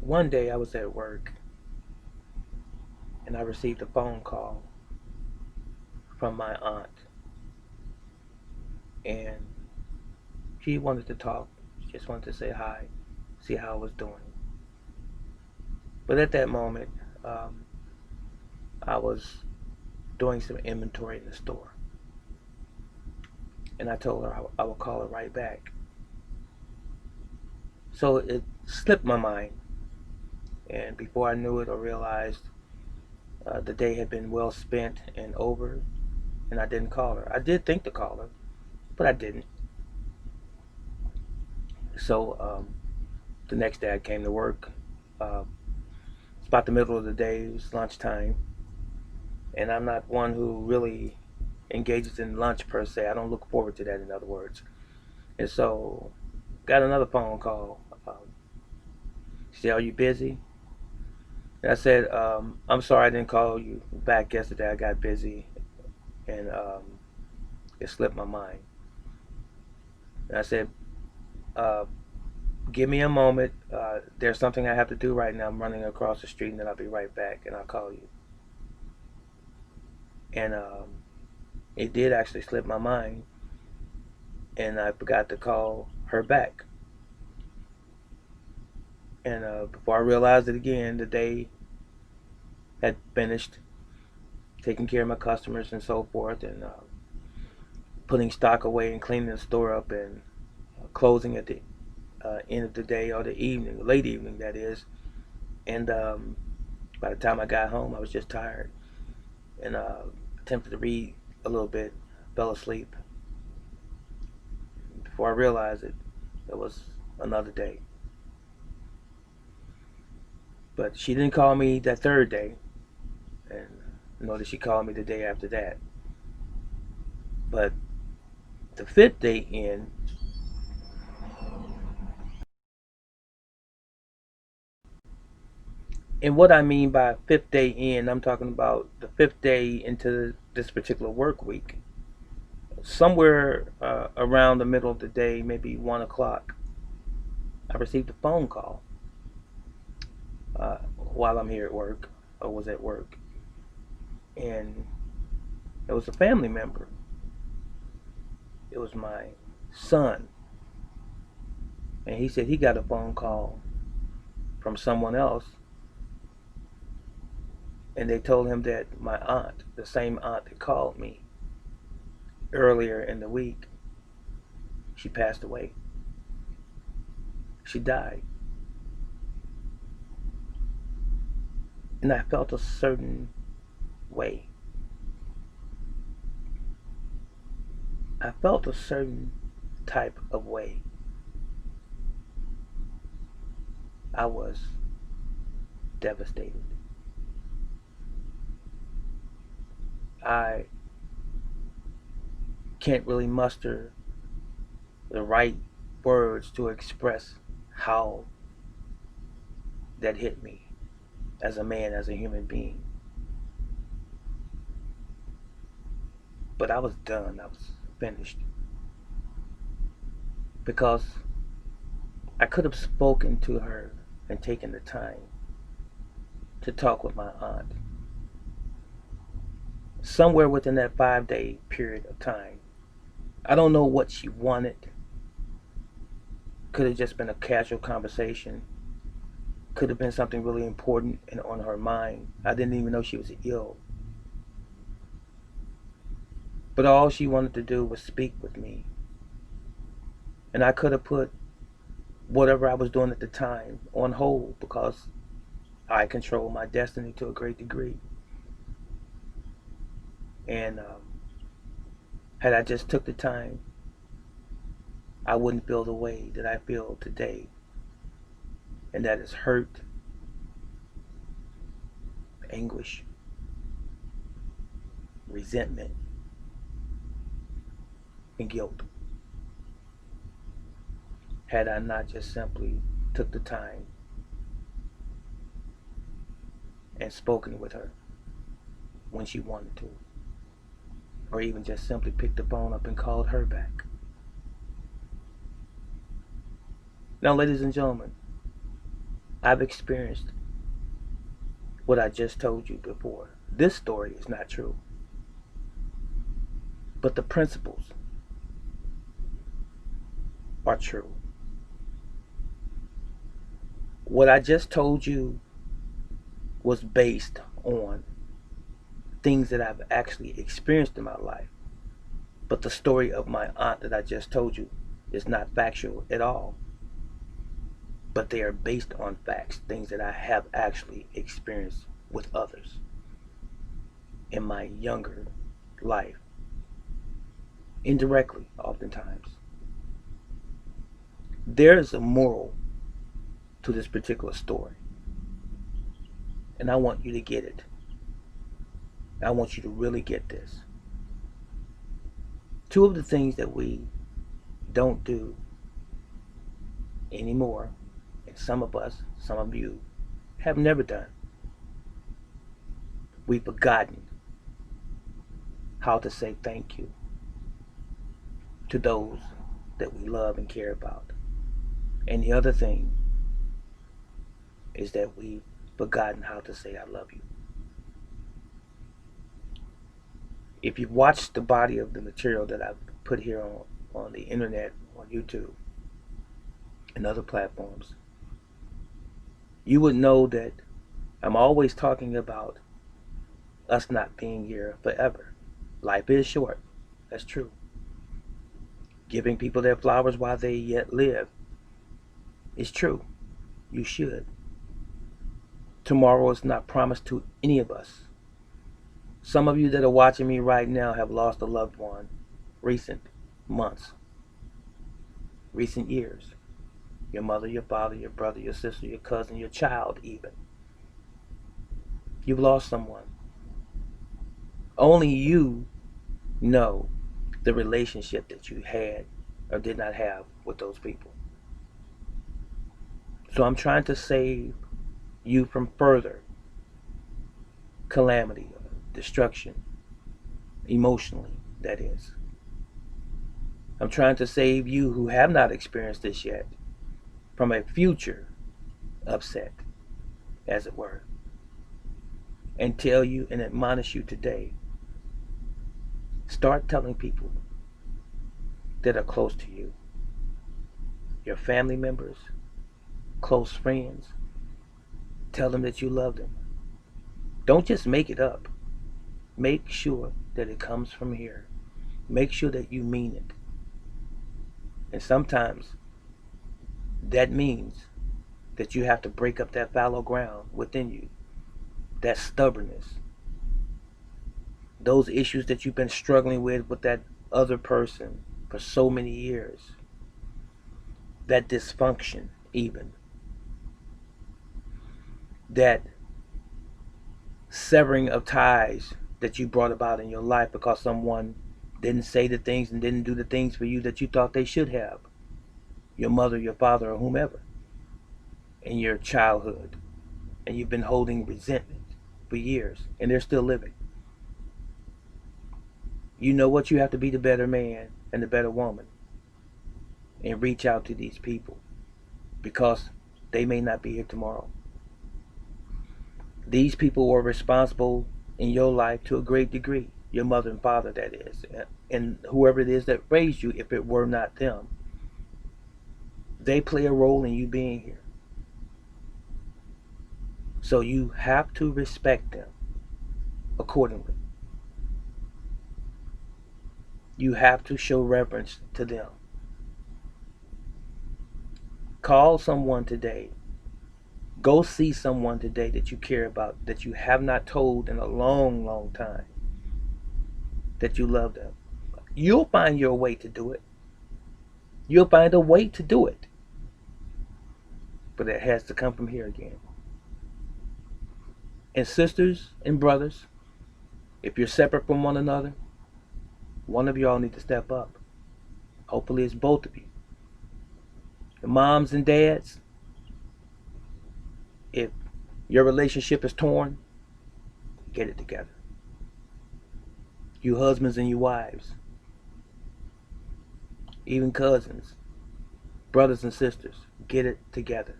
One day I was at work and I received a phone call from my aunt, and she wanted to talk. She just wanted to say hi, see how I was doing. But at that moment, um, I was doing some inventory in the store, and I told her I would call her right back. So it slipped my mind, and before I knew it or realized, the day had been well spent and over, and I didn't call her. I did think to call her, but I didn't. So the next day I came to work. Uh, it's about the middle of the day. It was lunchtime, and I'm not one who really engages in lunch per se. I don't look forward to that, in other words. And so, got another phone call. She said, "Are you busy?" And I said, "I'm sorry I didn't call you back yesterday. I got busy, and it slipped my mind." And I said, uh, "Give me a moment. There's something I have to do right now. I'm running across the street, and then I'll be right back, and I'll call you." And it did actually slip my mind, and I forgot to call her back. And before I realized it again, the day had finished, taking care of my customers and so forth, and putting stock away and cleaning the store up and closing at the end of the day or the evening, late evening that is. And by the time I got home, I was just tired and attempted to read a little bit, fell asleep. Before I realized it, it was another day. But she didn't call me that third day, and nor did she call me the day after that. But the fifth day in, and what I mean by fifth day in, I'm talking about the fifth day into this particular work week. Somewhere around the middle of the day, maybe 1 o'clock, I received a phone call while I'm here at work, or was at work, and it was a family member. It was my son, and he said he got a phone call from someone else, and they told him that my aunt, the same aunt that called me earlier in the week, she passed away. She died. And I felt a certain way. I felt a certain type of way. I was devastated. I can't really muster the right words to express how that hit me as a man, as a human being. But I was done. I was finished. Because I could have spoken to her and taken the time to talk with my aunt. Somewhere within that 5 day period of time. I don't know what she wanted. Could have just been a casual conversation. Could have been something really important and on her mind. I didn't even know she was ill. But all she wanted to do was speak with me. And I could have put whatever I was doing at the time on hold because I control my destiny to a great degree. And had I just took the time, I wouldn't feel the way that I feel today. And that is hurt, anguish, resentment, and guilt. Had I not just simply took the time and spoken with her when she wanted to, or even just simply picked the phone up and called her back. Now, ladies and gentlemen, I've experienced what I just told you before. This story is not true, but the principles are true. What I just told you was based on things that I've actually experienced in my life. But the story of my aunt that I just told you is not factual at all. But they are based on facts, things that I have actually experienced with others in my younger life, indirectly, oftentimes. There's a moral to this particular story, and I want you to get it. I want you to really get this. Two of the things that we don't do anymore, and some of us, some of you, have never done. We've forgotten how to say thank you to those that we love and care about. And the other thing is that we've forgotten how to say I love you. If you've watched the body of the material that I've put here on the internet, on YouTube, and other platforms, you would know that I'm always talking about us not being here forever. Life is short. That's true. Giving people their flowers while they yet live is true. You should. Tomorrow is not promised to any of us. Some of you that are watching me right now have lost a loved one recent months, recent years. Your mother, your father, your brother, your sister, your cousin, your child even. You've lost someone. Only you know the relationship that you had or did not have with those people. So I'm trying to save you from further calamity, destruction, emotionally, that is. I'm trying to save you who have not experienced this yet from a future upset, as it were, and tell you and admonish you today. Start telling people that are close to you, your family members, close friends. Tell them that you love them. Don't just make it up. Make sure that it comes from here. Make sure that you mean it. And sometimes that means that you have to break up that fallow ground within you, that stubbornness, those issues that you've been struggling with that other person for so many years, that dysfunction even, that severing of ties that you brought about in your life because someone didn't say the things and didn't do the things for you that you thought they should have, your mother, your father, or whomever, in your childhood, and you've been holding resentment for years, and they're still living. You know what? You have to be the better man and the better woman and reach out to these people because they may not be here tomorrow. These people were responsible in your life to a great degree, your mother and father, that is, and whoever it is that raised you. If it were not them, they play a role in you being here. So you have to respect them accordingly. You have to show reverence to them. Call someone today. Go see someone today that you care about, that you have not told in a long, long time, that you love them. You'll find your way to do it. You'll find a way to do it. But it has to come from here again. And sisters and brothers, if you're separate from one another, one of y'all need to step up. Hopefully it's both of you. The moms and dads, if your relationship is torn, get it together. You husbands and you wives, even cousins, brothers and sisters, get it together.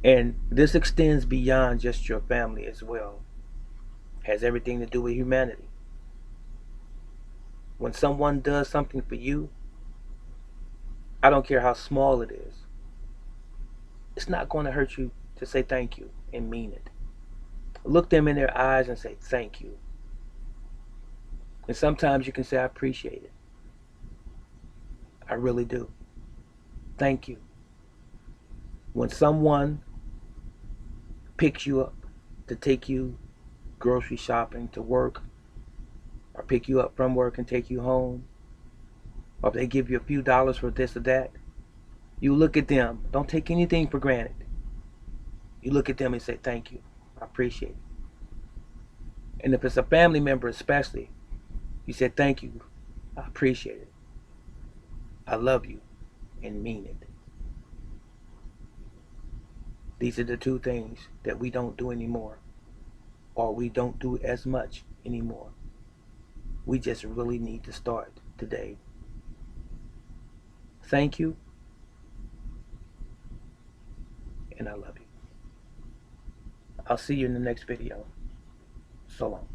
And this extends beyond just your family as well. Has everything to do with humanity. When someone does something for you, I don't care how small it is, it's not going to hurt you to say thank you and mean it. Look them in their eyes and say thank you. And sometimes you can say, I appreciate it. I really do. Thank you. When someone picks you up to take you grocery shopping, to work, or pick you up from work and take you home, or if they give you a few dollars for this or that, you look at them. Don't take anything for granted. You look at them and say, thank you. I appreciate it. And if it's a family member especially, you say, thank you. I appreciate it. I love you and mean it. These are the two things that we don't do anymore, or we don't do as much anymore. We just really need to start today. Thank you, and I love you. I'll see you in the next video. So long.